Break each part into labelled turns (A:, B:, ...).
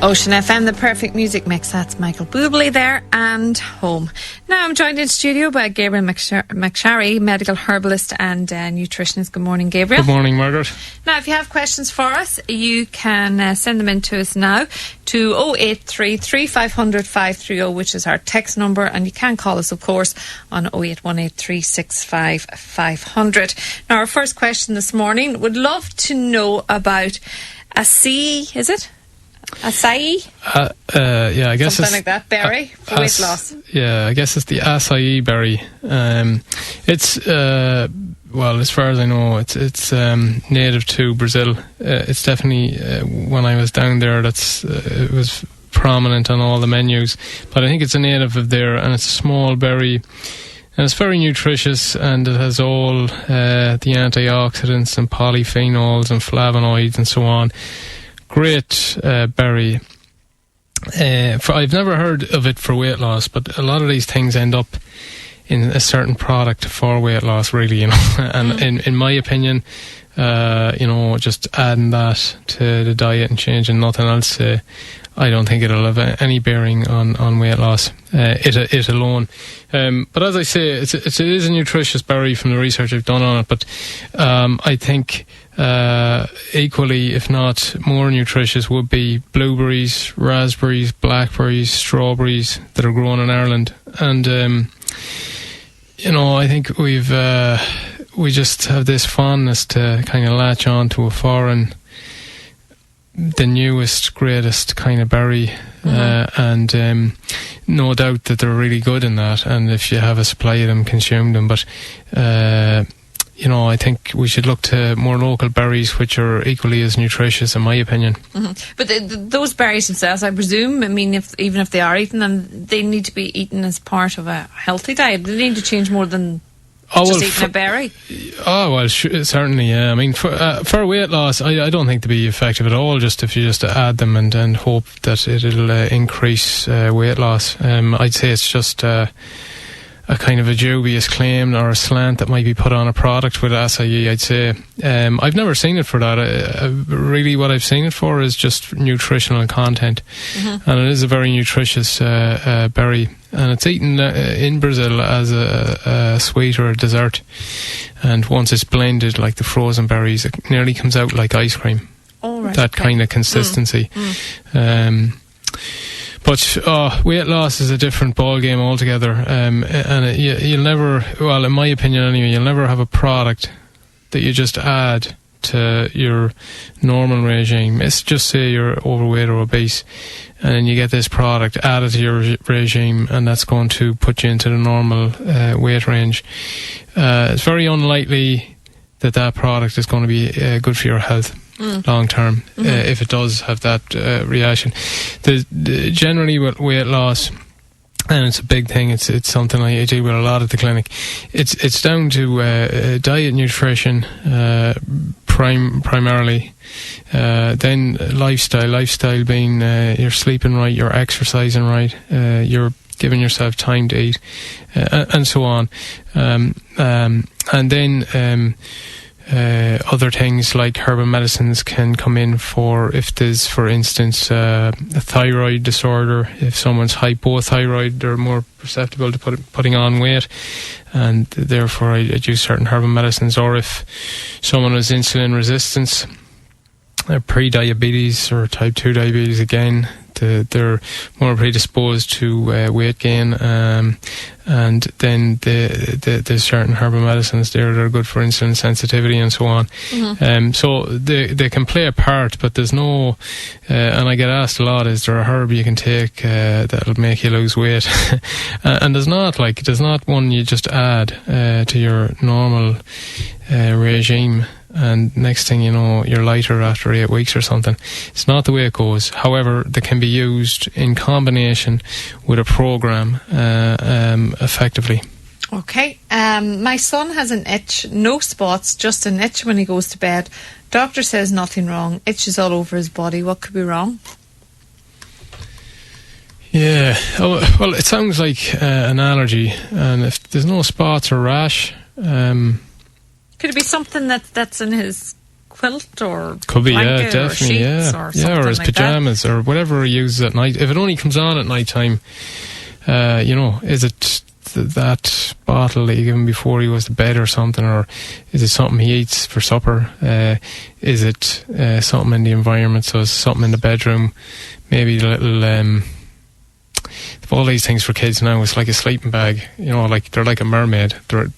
A: Ocean FM, the perfect music mix. That's Michael Bublé there, and Home. Now I'm joined in studio by Gabriel McSharry, medical herbalist and nutritionist. Good morning, Gabriel.
B: Good morning, Margaret.
A: Now, if you have questions for us, you can send them in to us now to 083 3500 530, which is our text number, and you can call us, of course, on 0818 365 500. Now, our first question this morning, would love to know about acai, is it? Acai?
B: Yeah, I guess
A: something like that. Berry for weight loss.
B: Yeah, I guess it's the acai berry. It's well, as far as I know, it's native to Brazil. It's definitely when I was down there, it was prominent on all the menus. But I think it's a native of there, and it's a small berry. And it's very nutritious, and it has all the antioxidants and polyphenols and flavonoids and so on. Great berry. I've never heard of it for weight loss, but a lot of these things end up in a certain product for weight loss, really, And in my opinion, just adding that to the diet and changing nothing else, I don't think it'll have any bearing on weight loss. It alone. But as I say, it is a nutritious berry from the research I've done on it. But I think equally, if not more nutritious, would be blueberries, raspberries, blackberries, strawberries that are grown in Ireland. And I think we just have this fondness to kind of latch on to a foreign, the newest, greatest kind of berry, and no doubt that they're really good in that, and if you have a supply of them, consume them. But I think we should look to more local berries, which are equally as nutritious, in my opinion.
A: But those berries themselves, I presume, even if they are eaten, then they need to be eaten as part of a healthy diet. They need to change more than just eating a berry.
B: Oh, well, certainly, yeah. I mean, for weight loss, I don't think to be effective at all, just if you just add them and hope that it'll increase weight loss. I'd say it's just a kind of a dubious claim or a slant that might be put on a product with acai, I'd say. I've never seen it for that. Really, what I've seen it for is just nutritional content. And it is a very nutritious berry. And it's eaten in Brazil as a sweet or a dessert. And once it's blended, like the frozen berries, it nearly comes out like ice cream.
A: Oh, right,
B: that kind of consistency. But weight loss is a different ball game altogether, and you'll never, well, in my opinion anyway, you'll never have a product that you just add to your normal regime. It's just say you're overweight or obese, and then you get this product added to your regime, and that's going to put you into the normal weight range. It's very unlikely that product is going to be good for your health long term, if it does have that reaction. Generally with weight loss, and it's a big thing, it's something I do with a lot at the clinic, it's down to diet, nutrition, primarily, then lifestyle being you're sleeping right, you're exercising right, you're giving yourself time to eat, and so on, and then other things like herbal medicines can come in for if there's, for instance, a thyroid disorder. If someone's hypothyroid, they're more susceptible to putting on weight, and therefore I'd use certain herbal medicines. Or if someone has insulin resistance, pre-diabetes or type 2 diabetes, again, they're more predisposed to weight gain, and then there's certain herbal medicines there that are good for insulin sensitivity and so on. So they can play a part, but there's no, and I get asked a lot, is there a herb you can take that'll make you lose weight? And there's not one you just add to your normal regime, and next thing you know, you're lighter after 8 weeks or something. It's not the way it goes. However, they can be used in combination with a program effectively.
A: Okay. My son has an itch, no spots, just an itch when he goes to bed. Doctor says nothing wrong. Itches all over his body. What could be wrong?
B: Yeah. Oh, well, it sounds like an allergy, and if there's no spots or rash,
A: could it be something that's in his quilt or
B: could be,
A: blanket
B: definitely,
A: or sheets or something
B: or his
A: like
B: pajamas or whatever he uses at night. If it only comes on at night time, is it that bottle that you give him before he goes to bed or something, or is it something he eats for supper? Is it something in the environment? So it's something in the bedroom, maybe a little. All these things for kids now, it's like a sleeping bag, like they're like a mermaid.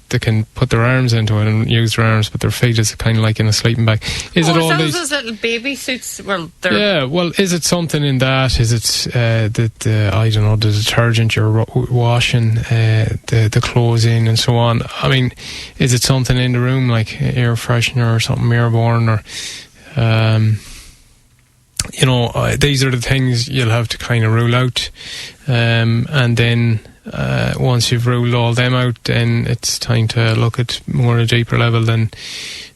B: They can put their arms into it and use their arms, but their feet is kind of like in a sleeping bag. Is it all
A: those little baby suits? Well,
B: is it something in that? Is it I don't know, the detergent you're washing the clothes in and so on? I mean, is it something in the room like air freshener or something airborne or? These are the things you'll have to kind of rule out, and then once you've ruled all them out, then it's time to look at more a deeper level. Then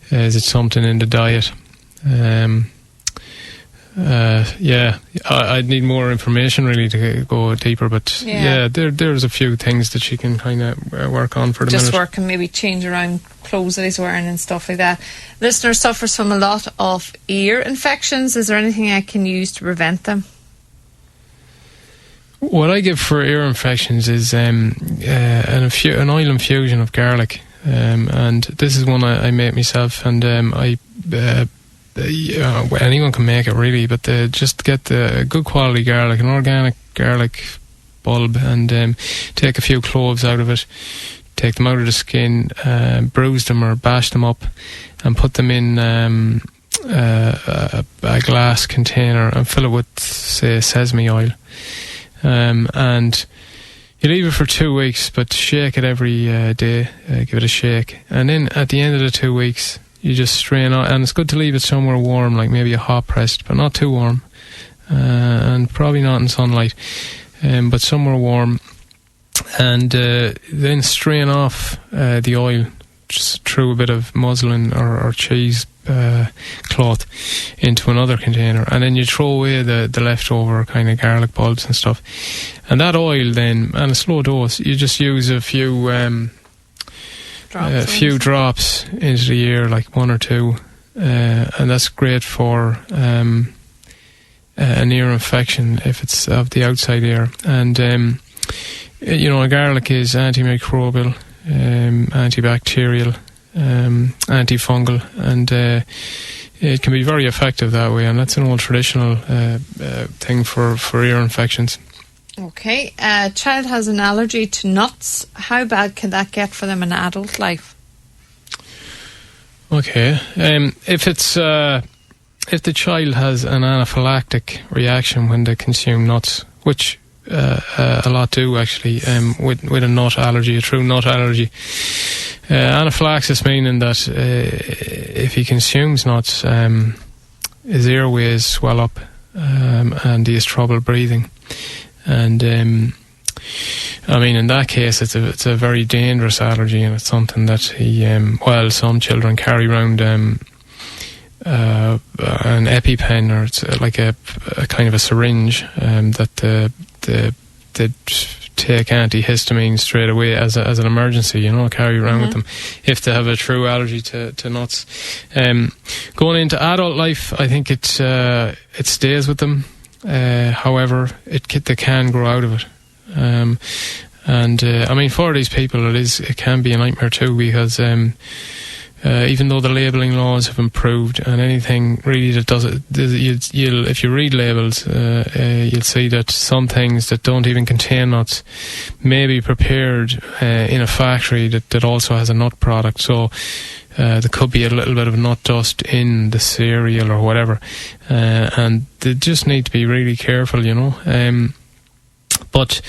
B: is it something in the diet? I'd need more information really to go deeper, but there's a few things that she can kind of work on for the minute.
A: Just work and maybe change around clothes that he's wearing and stuff like that. Listener suffers from a lot of ear infections. Is there anything I can use to prevent them?
B: What I give for ear infections is an oil infusion of garlic, and this is one I make myself, and anyone can make it really, but just get the good quality garlic, an organic garlic bulb, and take a few cloves out of it, take them out of the skin, bruise them or bash them up, and put them in a glass container and fill it with, say, sesame oil, and you leave it for 2 weeks, but shake it every day, give it a shake, and then at the end of the 2 weeks you just strain out, and it's good to leave it somewhere warm, like maybe a hot pressed, but not too warm, and probably not in sunlight, but somewhere warm, and then strain off the oil just through a bit of muslin or cheese cloth into another container, and then you throw away the leftover kind of garlic bulbs and stuff, and that oil then, and a slow dose, you just use a few drops into the ear, like 1 or 2, and that's great for an ear infection if it's of the outside ear. And garlic is antimicrobial, antibacterial, antifungal, and it can be very effective that way, and that's an old traditional thing for ear infections.
A: Okay, a child has an allergy to nuts. How bad can that get for them in adult life? Okay,
B: if the child has an anaphylactic reaction when they consume nuts, which a lot do actually, with a nut allergy, a true nut allergy. Anaphylaxis meaning that if he consumes nuts, his airways swell up, and he has trouble breathing. And in that case, it's a very dangerous allergy, and it's something that some children carry around an EpiPen, or it's like a kind of a syringe that they take antihistamine straight away as an emergency, carry around with them if they have a true allergy to nuts. Going into adult life, I think it stays with them. However, they can grow out of it, for these people, it can be a nightmare too, because even though the labelling laws have improved, and anything really that does it, if you read labels, you'll see that some things that don't even contain nuts may be prepared in a factory that also has a nut product. So there could be a little bit of nut dust in the cereal or whatever, and they just need to be really careful, but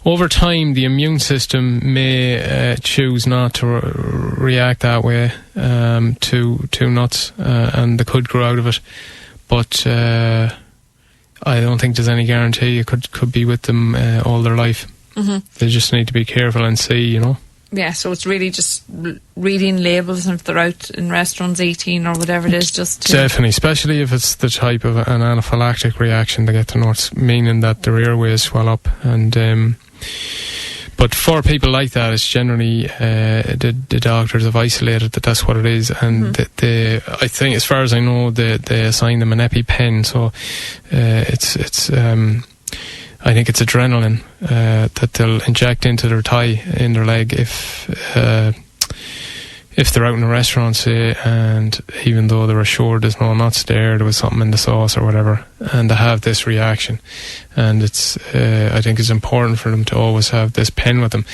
B: over time the immune system may choose not to react that way to nuts, and they could grow out of it, but I don't think there's any guarantee it could be with them all their life. They just need to be careful and see,
A: Yeah, so it's really just reading labels, and if they're out in restaurants eating or whatever it is,
B: Definitely, especially if it's the type of an anaphylactic reaction they get to nuts, meaning that their airways swell up. And But for people like that, it's generally the doctors have isolated that that's what it is, and I think, as far as I know, they assign them an EpiPen. So it's I think it's adrenaline that they'll inject into their thigh, in their leg, if they're out in a restaurant, say, and even though they're assured there's no nuts there was something in the sauce or whatever, and they have this reaction. And it's I think it's important for them to always have this pen with them,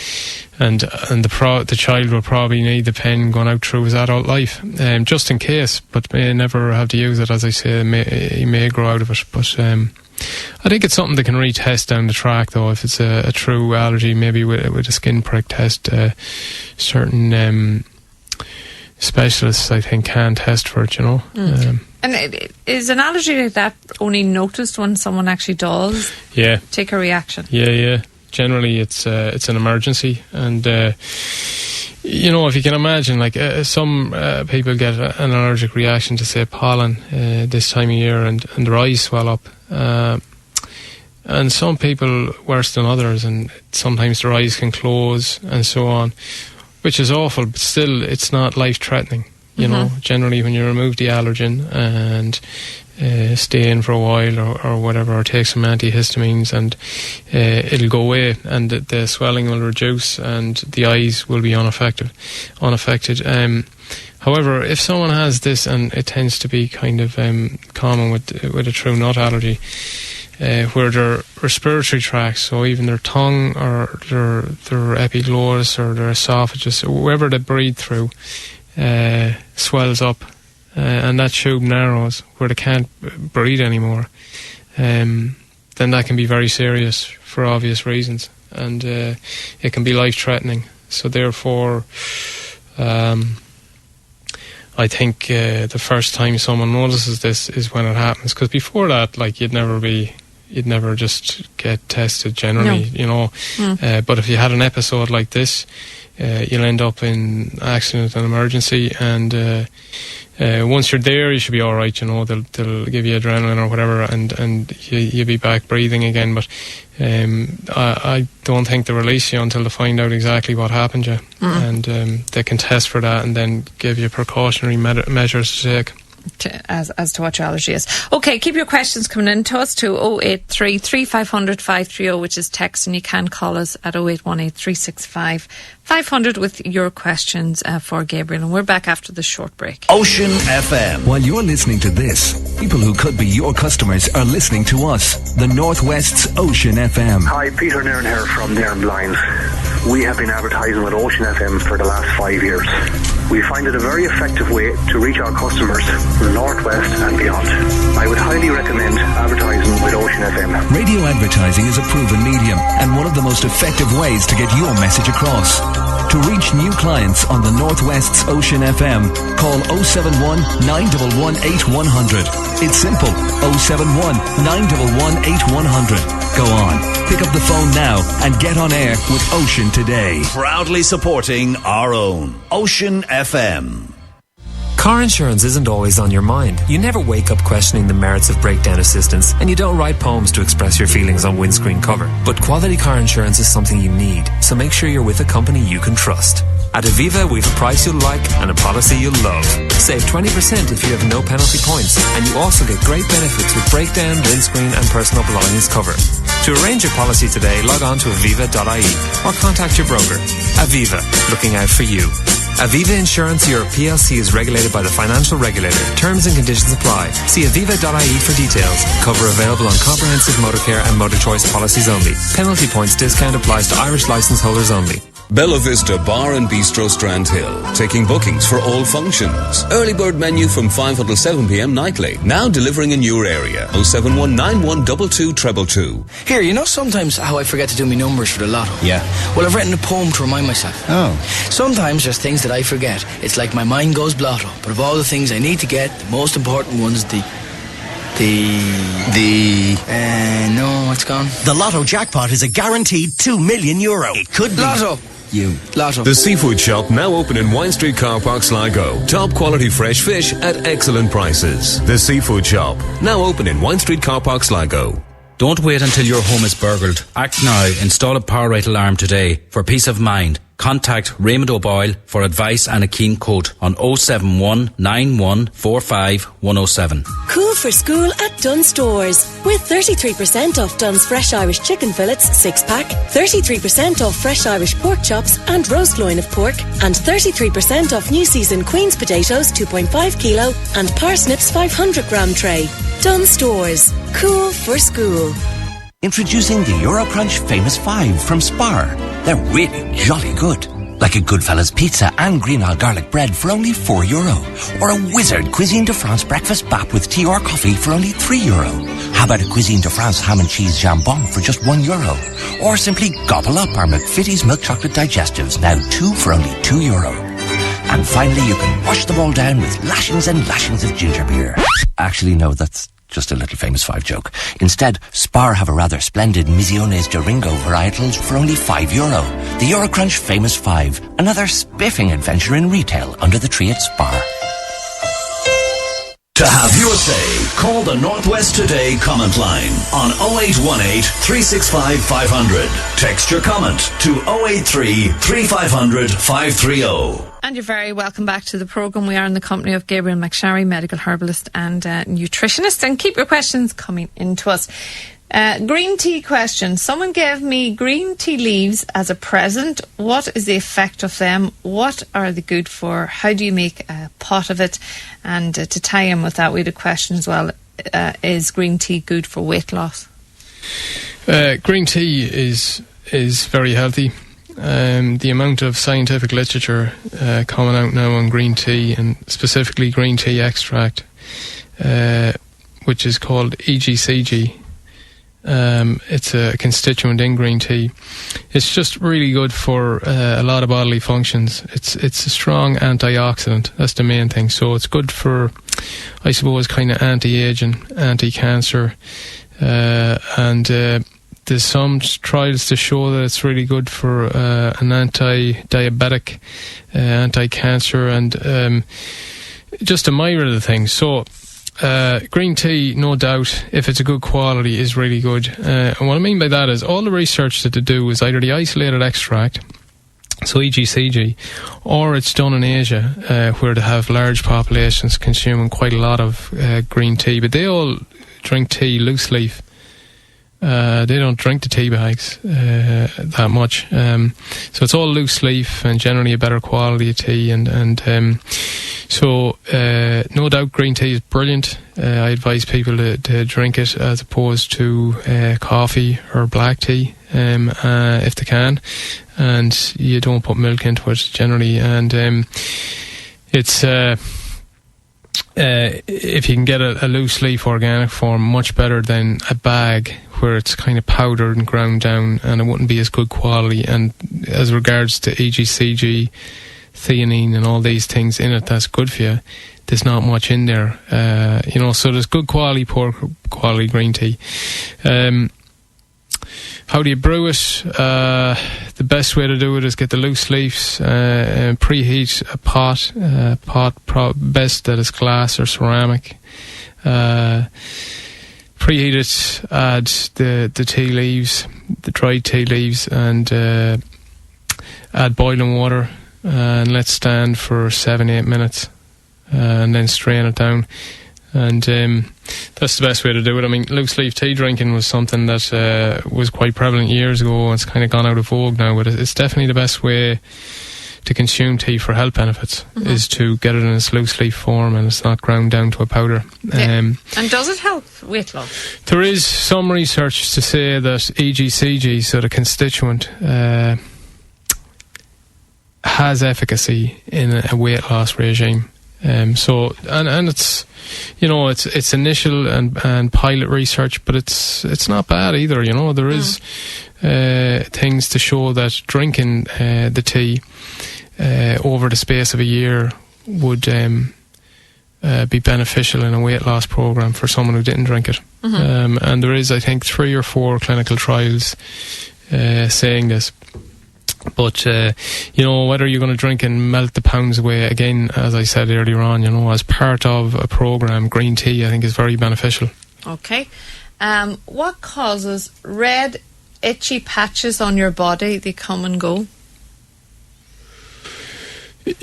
B: and the child will probably need the pen going out through his adult life, just in case, but may never have to use it. As I say, he may grow out of it, but I think it's something they can retest down the track, though, if it's a true allergy, maybe with a skin prick test. Certain specialists, I think, can test for it, And
A: is an allergy like that only noticed when someone actually does take a reaction? Yeah.
B: Generally, it's an emergency, and if you can imagine, like some people get an allergic reaction to, say, pollen this time of year, and their eyes swell up. And some people worse than others, and sometimes their eyes can close and so on, which is awful, but still it's not life-threatening. Generally when you remove the allergen and stay in for a while or whatever, or take some antihistamines, and it'll go away, and the swelling will reduce and the eyes will be unaffected. However, if someone has this, and it tends to be kind of common with a true nut allergy, where their respiratory tracts, so even their tongue or their epiglottis or their esophagus, or wherever they breathe through, swells up, and that tube narrows where they can't breathe anymore, then that can be very serious for obvious reasons, and it can be life-threatening. So therefore, I think the first time someone notices this is when it happens, because before that, like, you'd never just get tested generally, but if you had an episode like this, you'll end up in accident and emergency, and once you're there, you should be all right. They'll give you adrenaline or whatever, and you'll be back breathing again. But I don't think they release you until they find out exactly what happened to you, and they can test for that and then give you precautionary measures to take.
A: As to what your allergy is. Okay, keep your questions coming in to us to 083 3500 530, which is text, and you can call us at 0818 365 500 with your questions for Gabriel. And we're back after the short break.
C: Ocean FM.
D: While you're listening to this, people who could be your customers are listening to us, the Northwest's Ocean FM.
E: Hi, Peter Nairn here from Nairn Blinds. We have been advertising with Ocean FM for the last 5 years. We find it a very effective way to reach our customers from the Northwest and beyond. I would highly recommend advertising with Ocean FM.
D: Radio advertising is a proven medium and one of the most effective ways to get your message across. To reach new clients on the Northwest's Ocean FM, call 071 911 8100. It's simple, 071 911 8100. Go on, pick up the phone now and get on air with Ocean today.
C: Proudly supporting our own Ocean FM.
F: Car insurance isn't always on your mind. You never wake up questioning the merits of breakdown assistance, and you don't write poems to express your feelings on windscreen cover. But quality car insurance is something you need, so make sure you're with a company you can trust. At Aviva, we've a price you'll like and a policy you'll love. Save 20% if you have no penalty points, and you also get great benefits with breakdown, windscreen and personal belongings cover. To arrange your policy today, log on to aviva.ie or contact your broker. Aviva, looking out for you. Aviva Insurance Europe PLC is regulated by the Financial Regulator. Terms and conditions apply. See aviva.ie for details. Cover available on comprehensive motor care and motor choice policies only. Penalty points discount applies to Irish licence holders only.
G: Bella Vista Bar and Bistro Strand Hill, taking bookings for all functions. Early bird menu from 5 until 7 p.m. nightly. Now delivering in your area. 07191222222.
H: Here, you know sometimes how I forget to do my numbers for the lotto?
I: Yeah.
H: Well, I've written a poem to remind myself.
I: Oh.
H: Sometimes there's things that I forget. It's like my mind goes blotto. But of all the things I need to get, the most important one's no, it's gone.
I: The Lotto jackpot is a guaranteed €2 million. It could be
H: Lotto. Lotto.
G: The Seafood Shop, now open in Wine Street Car Park, Sligo. Top quality fresh fish at excellent prices. The Seafood Shop, now open in Wine Street Car Park, Sligo.
J: Don't wait until your home is burgled. Act now. Install a PowerRite alarm today for peace of mind. Contact Raymond O'Boyle for advice and a keen quote on 071 9145 107.
K: Cool for school at Dunnes Stores. With 33% off Dunnes Fresh Irish Chicken Fillets 6-pack, 33% off Fresh Irish Pork Chops and roast loin of pork, and 33% off New Season Queen's Potatoes 2.5 kilo and Parsnips 500 gram tray. Dunnes Stores. Cool for school.
I: Introducing the Eurocrunch Famous 5 from Spar. They're really jolly good. Like a Goodfellas pizza and Greenall garlic bread for only €4. Or a Wizard Cuisine de France breakfast bap with tea or coffee for only €3. How about a Cuisine de France ham and cheese jambon for just €1? Or simply gobble up our McVitie's milk chocolate digestives, now 2 for only €2. And finally, you can wash them all down with lashings and lashings of ginger beer. Actually, no, that's just a little Famous 5 joke. Instead, Spar have a rather splendid Misiones de Ringo varietals for only €5. The Eurocrunch Famous 5, another spiffing adventure in retail under the tree at Spar.
C: To have your say, call the Northwest Today comment line on 0818 365 500. Text your comment to 083 3500 530.
A: And you're very welcome back to the programme. We are in the company of Gabriel McSharry, medical herbalist and nutritionist. And keep your questions coming in to us. Green tea question. Someone gave me green tea leaves as a present. What is the effect of them? What are they good for? How do you make a pot of it? And to tie in with that, we had a question as well. Is green tea good for weight loss?
B: Green tea is very healthy. The amount of scientific literature coming out now on green tea, and specifically green tea extract, which is called EGCG. It's a constituent in green tea. It's just really good for a lot of bodily functions. It's a strong antioxidant. That's the main thing. So it's good for, I suppose, kind of anti-aging, anti-cancer, and there's some trials to show that it's really good for an anti-diabetic, anti-cancer, and just a myriad of things. So green tea, no doubt, if it's a good quality, is really good. And what I mean by that is all the research that they do is either the isolated extract, so EGCG, or it's done in Asia, where they have large populations consuming quite a lot of green tea, but they all drink tea loose leaf. They don't drink the tea bags that much, so it's all loose leaf and generally a better quality of tea, and so no doubt green tea is brilliant. I advise people to drink it as opposed to coffee or black tea if they can, and you don't put milk into it generally, and it's if you can get a loose leaf organic form, much better than a bag where it's kind of powdered and ground down, and it wouldn't be as good quality. And as regards to EGCG, theanine and all these things in it that's good for you, there's not much in there, so there's good quality, poor quality green tea. How do you brew it? The best way to do it is get the loose leaves, preheat a pot, best that is glass or ceramic. Preheat it, add the tea leaves, the dried tea leaves, and add boiling water, and let stand for 7-8 minutes, and then strain it down. And that's the best way to do it. I mean, loose leaf tea drinking was something that was quite prevalent years ago. It's kind of gone out of vogue now, but it's definitely the best way to consume tea for health benefits, is to get it in its loose leaf form and it's not ground down to a powder.
A: Yeah. And does it help weight loss?
B: There is some research to say that EGCG, so the constituent, has efficacy in a weight loss regime. So it's it's initial and pilot research, but it's not bad either. There is things to show that drinking the tea over the space of a year would be beneficial in a weight loss program for someone who didn't drink it. And there is, I think, 3 or 4 clinical trials saying this. But, whether you're going to drink and melt the pounds away, again, as I said earlier on, as part of a program, green tea, I think, is very beneficial
A: Okay. What causes red, itchy patches on your body? They come and go.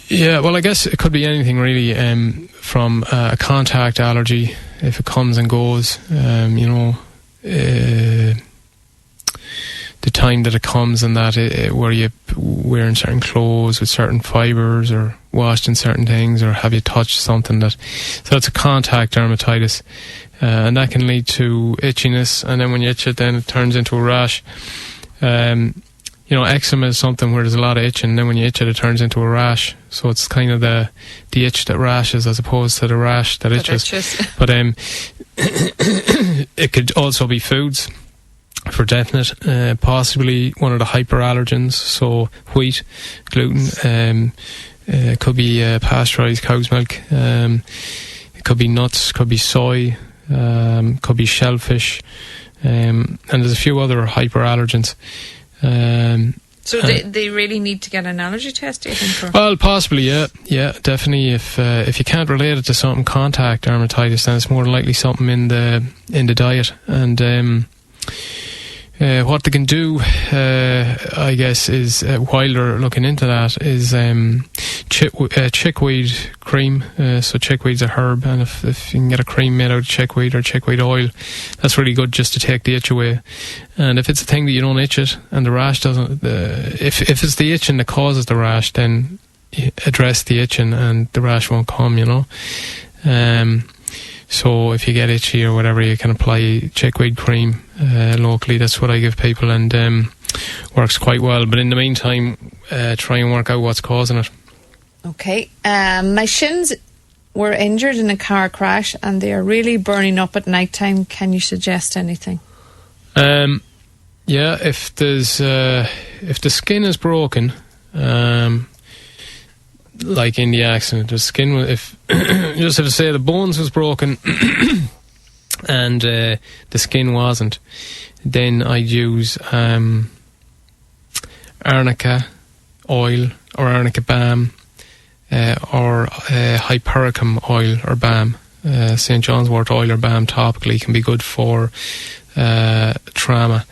B: Yeah, well, I guess it could be anything really, from a contact allergy, if it comes and goes, the time that it comes and that where you wearing certain clothes with certain fibres or washed in certain things, or have you touched something that... So it's a contact dermatitis, and that can lead to itchiness, and then when you itch it, then it turns into a rash. Eczema is something where there's a lot of itching, and then when you itch it, it turns into a rash. So it's kind of the itch that rashes as opposed to the rash that itches. But it could also be foods, for definite. Possibly one of the hyperallergens, so wheat, gluten, could be pasteurised cow's milk, it could be nuts, could be soy, could be shellfish, and there's a few other hyperallergens.
A: So they really need to get an allergy test, do you think?
B: Well, possibly, yeah, definitely. If you can't relate it to something contact dermatitis, then it's more than likely something in the diet. And what they can do, I guess, is while they're looking into that, is chickweed cream. So chickweed's a herb, and if you can get a cream made out of chickweed or chickweed oil, that's really good just to take the itch away. And if it's a thing that you don't itch it and the rash doesn't, if it's the itching that causes the rash, then address the itching and the rash won't come, So if you get itchy or whatever, you can apply chickweed cream locally. That's what I give people, and works quite well. But in the meantime, try and work out what's causing it.
A: Okay. My shins were injured in a car crash, and they are really burning up at night time. Can you suggest anything?
B: Yeah, if the skin is broken, like in the accident, the skin, if say the bones was broken and the skin wasn't, then I'd use arnica oil or arnica balm, or hypericum oil or balm. St. John's wort oil or balm topically can be good for trauma.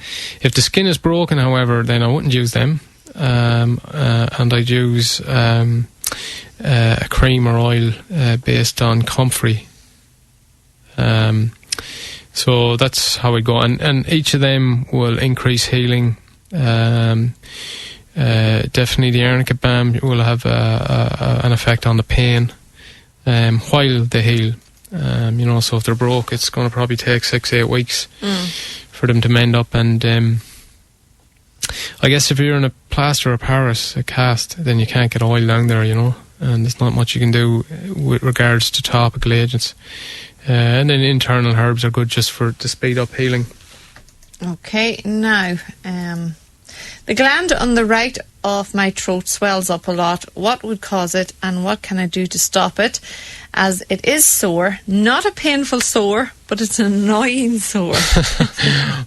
B: If the skin is broken, however, then I wouldn't use them, and I'd use a cream or oil based on comfrey. So that's how it go, and each of them will increase healing. Definitely the arnica balm will have an effect on the pain while they heal. So if they're broke, it's going to probably take 6-8 weeks for them to mend up. And I guess if you're in a plaster of Paris, a cast, then you can't get oil down there, and there's not much you can do with regards to topical agents. And then internal herbs are good just to speed up healing.
A: Okay, now the gland on the right of my throat swells up a lot. What would cause it, and what can I do to stop it? As it is sore, not a painful sore, but it's an annoying sore.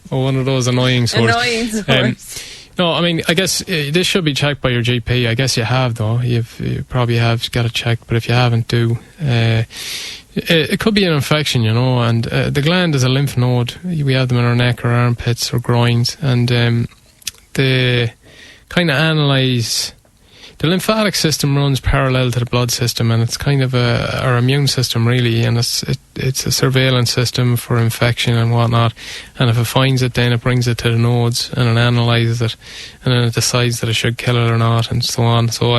B: One of those annoying sores.
A: Annoying sores.
B: No, I mean, I guess this should be checked by your GP. I guess you have, though. You probably have got it checked, but if you haven't, do. It could be an infection, and the gland is a lymph node. We have them in our neck or armpits or groins, and they kind of analyse. The lymphatic system runs parallel to the blood system, and it's kind of our immune system, really, and it's a surveillance system for infection and whatnot. And if it finds it, then it brings it to the nodes, and it analyses it, and then it decides that it should kill it or not, and so on. So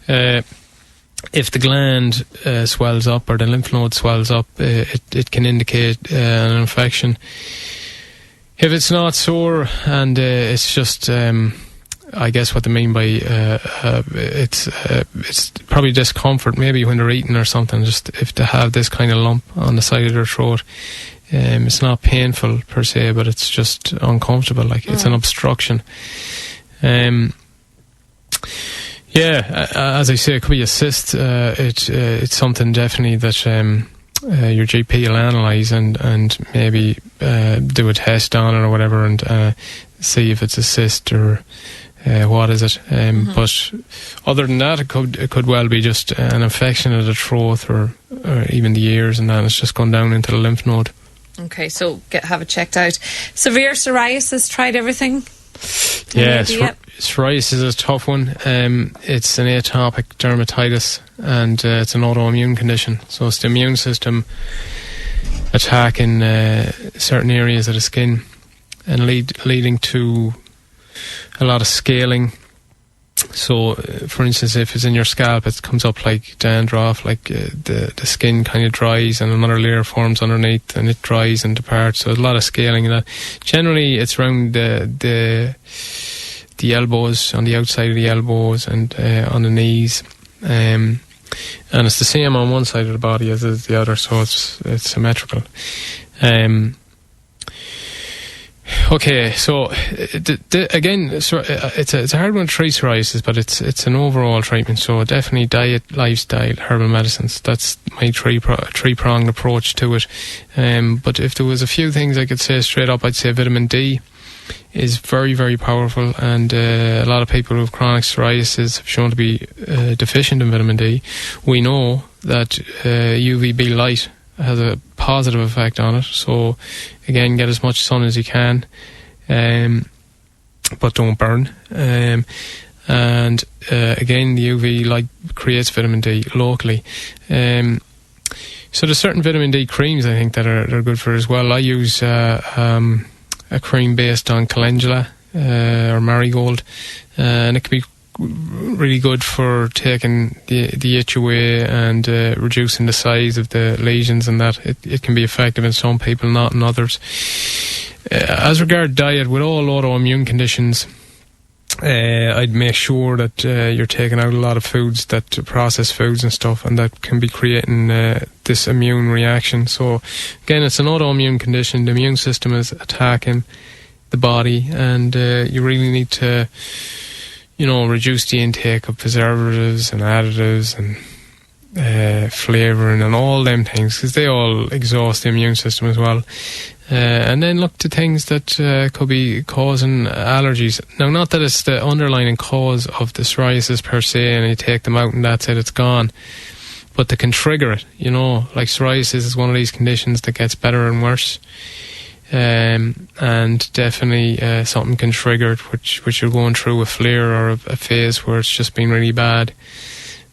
B: if the gland swells up or the lymph node swells up, it can indicate an infection. If it's not sore and it's just... I guess what they mean by it's probably discomfort, maybe when they're eating or something. Just if they have this kind of lump on the side of their throat, it's not painful per se, but it's just uncomfortable. Like it's an obstruction. As I say, it could be a cyst. It's something definitely that your GP will analyse and maybe do a test on it or whatever, and see if it's a cyst or. What is it? But other than that, it could well be just an infection of the throat or even the ears, and then it's just gone down into the lymph node.
A: Okay, so have it checked out. Severe psoriasis, tried everything?
B: Yeah, psoriasis is a tough one. It's an atopic dermatitis, and it's an autoimmune condition. So it's the immune system attacking certain areas of the skin and leading to a lot of scaling. So, for instance, if it's in your scalp, it comes up like dandruff, like the skin kind of dries and another layer forms underneath and it dries and departs. So a lot of scaling in that. Generally, it's around the elbows, on the outside of the elbows and on the knees. And it's the same on one side of the body as the other, so it's symmetrical. Okay, so again, it's a hard one to treat psoriasis, but it's an overall treatment. So definitely diet, lifestyle, herbal medicines. That's my three-pronged approach to it. But if there was a few things I could say straight up, I'd say vitamin D is very, very powerful, and a lot of people with chronic psoriasis have shown to be deficient in vitamin D. We know that UVB light has a positive effect on it, so again, get as much sun as you can, but don't burn. And again, the UV light creates vitamin D locally. So there's certain vitamin D creams I think that are good for it as well. I use a cream based on calendula or marigold, and it can be really good for taking the itch away and reducing the size of the lesions, and that it can be effective in some people, not in others. As regard diet, with all autoimmune conditions, I'd make sure that you're taking out a lot of foods, that processed foods and stuff, and that can be creating this immune reaction. So again, it's an autoimmune condition. The immune system is attacking the body, and you really need to reduce the intake of preservatives and additives and flavouring and all them things, because they all exhaust the immune system as well. And then look to things that could be causing allergies. Now, not that it's the underlying cause of the psoriasis per se, and you take them out and that's it, it's gone. But they can trigger it, like psoriasis is one of these conditions that gets better and worse. And definitely something can trigger it, which you're going through a flare or a phase where it's just been really bad.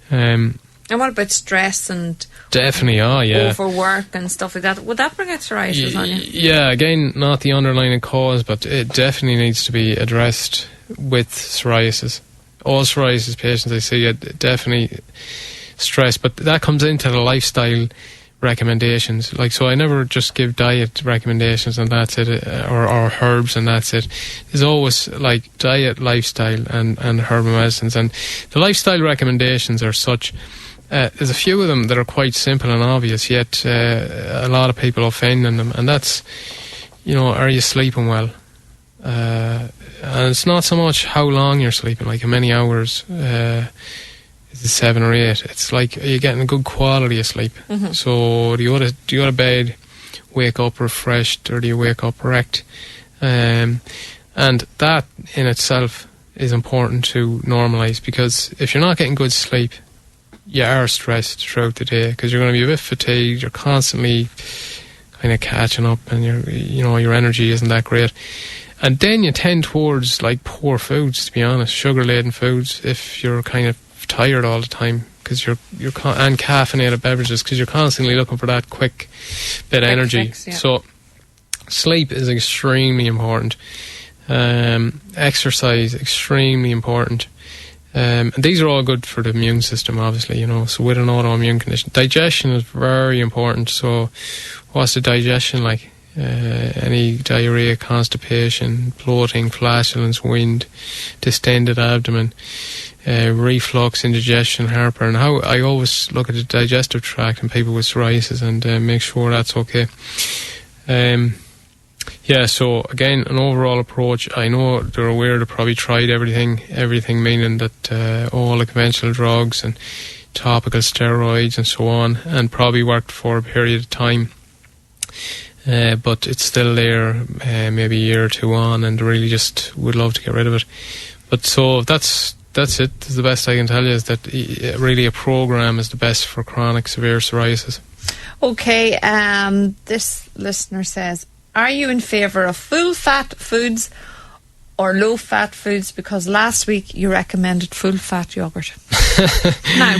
A: And what about stress and
B: definitely,
A: overwork and stuff like that? Would that bring out psoriasis on you?
B: Yeah, again, not the underlying cause, but it definitely needs to be addressed with psoriasis. All psoriasis patients I see, definitely stress, but that comes into the lifestyle recommendations. So I never just give diet recommendations and that's it, or herbs and that's it. There's always diet, lifestyle and herbal medicines. And the lifestyle recommendations are such, there's a few of them that are quite simple and obvious, yet a lot of people offend in them, and that's, are you sleeping well? And it's not so much how long you're sleeping, like how many hours, is it 7 or 8? It's like, are you getting a good quality of sleep? Mm-hmm. So do you go to bed, wake up refreshed, or do you wake up wrecked? And that in itself is important to normalise, because if you're not getting good sleep, you are stressed throughout the day, because you're going to be a bit fatigued, you're constantly kind of catching up, and your energy isn't that great. And then you tend towards poor foods, to be honest, sugar-laden foods, if you're kind of tired all the time, because and caffeinated beverages, because you're constantly looking for that quick bit of energy.
A: Fix, yeah.
B: So sleep is extremely important. Exercise, extremely important. And these are all good for the immune system, obviously, so with an autoimmune condition. Digestion is very important. So what's the digestion like? Any diarrhea, constipation, bloating, flatulence, wind, distended abdomen, reflux, indigestion, heartburn. How I always look at the digestive tract in people with psoriasis and make sure that's okay. So again, an overall approach. I know they're aware they probably tried everything meaning that all the conventional drugs and topical steroids and so on, and probably worked for a period of time. But it's still there, maybe a year or two on, and really just would love to get rid of it. But so that's it. The best I can tell you is that really a program is the best for chronic severe psoriasis.
A: Okay, this listener says, are you in favour of full-fat foods or low-fat foods? Because last week you recommended full-fat yoghurt. Now,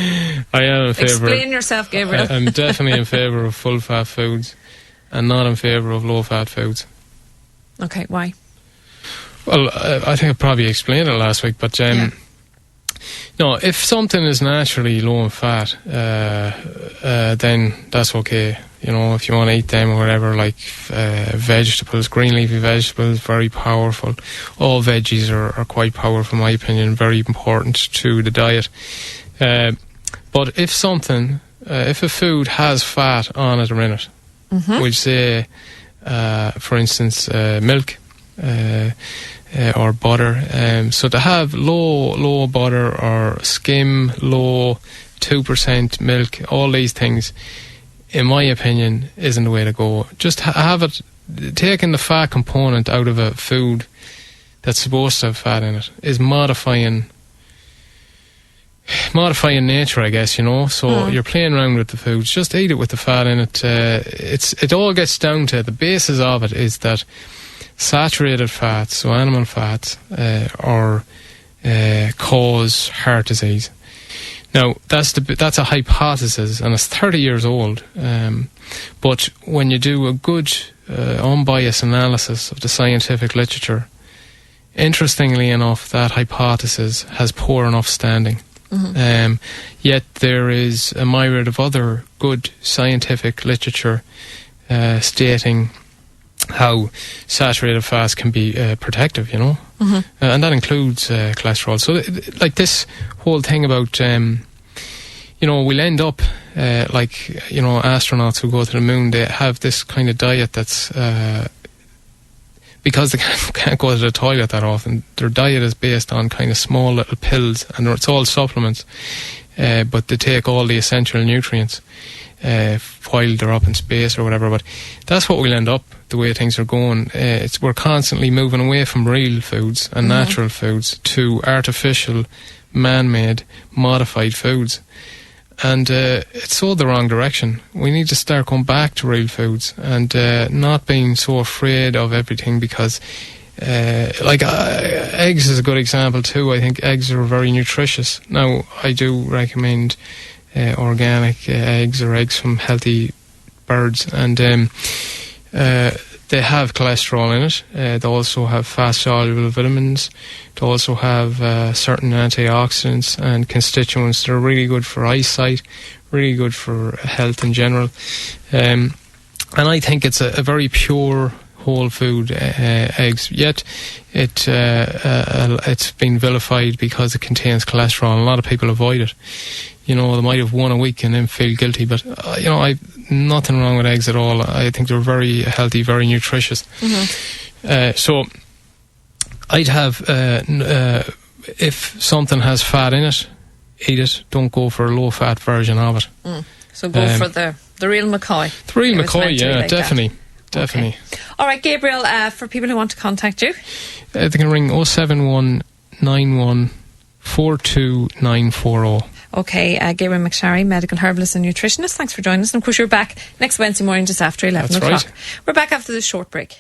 B: I am in favour.
A: Explain yourself, Gabriel.
B: I'm definitely in favour of full-fat foods and not in favour of low-fat foods.
A: Okay, why?
B: Well, I think I probably explained it last week, but no, if something is naturally low in fat, then that's okay. You know, if you want to eat them or whatever, like vegetables, green leafy vegetables, very powerful. All veggies are quite powerful, in my opinion, very important to the diet. But if something, if a food has fat on it or in it, we'll say, for instance, milk, or butter. So to have low butter or skim, low 2% milk, all these things, in my opinion, isn't the way to go. Just have it, taking the fat component out of a food that's supposed to have fat in it is modifying nature, I guess, you know. So you're playing around with the foods. Just eat it with the fat in it. It all gets down to the basis of it is that saturated fats, so animal fats, cause heart disease. Now, that's a hypothesis, and it's 30 years old. But when you do a good, unbiased analysis of the scientific literature, interestingly enough, that hypothesis has poor enough standing. Yet there is a myriad of other good scientific literature stating how saturated fats can be protective, you know, and that includes cholesterol. So, like this whole thing about, you know, we'll end up like, you know, astronauts who go to the moon. They have this kind of diet that's because they can't go to the toilet that often. Their diet is based on kind of small little pills, and it's all supplements, but they take all the essential nutrients while they're up in space or whatever. But that's what we'll end up, the way things are going. We're constantly moving away from real foods and natural foods to artificial, man-made, modified foods. And it's all the wrong direction. We need to start going back to real foods and not being so afraid of everything, because eggs is a good example too. I think eggs are very nutritious. Now, I do recommend organic eggs or eggs from healthy birds, and they have cholesterol in it. They also have fast-soluble vitamins. They also have certain antioxidants and constituents that are really good for eyesight, really good for health in general. And I think it's a very pure whole food, eggs. Yet it's been vilified because it contains cholesterol, and a lot of people avoid it. You know, they might have one a week and then feel guilty, but you know, I've nothing wrong with eggs at all. I think they're very healthy, very nutritious. So I'd have, if something has fat in it, eat it. Don't go for a low-fat version of it.
A: So go for the real McCoy.
B: The real McCoy, yeah, definitely. Definitely.
A: Okay. All right, Gabriel, for people who want to contact you,
B: they can ring 071 91 42940.
A: Okay, Gabriel McSharry, medical herbalist and nutritionist. Thanks for joining us. And of course, you're back next Wednesday morning just after 11 o'clock. Right. We're back after this short break.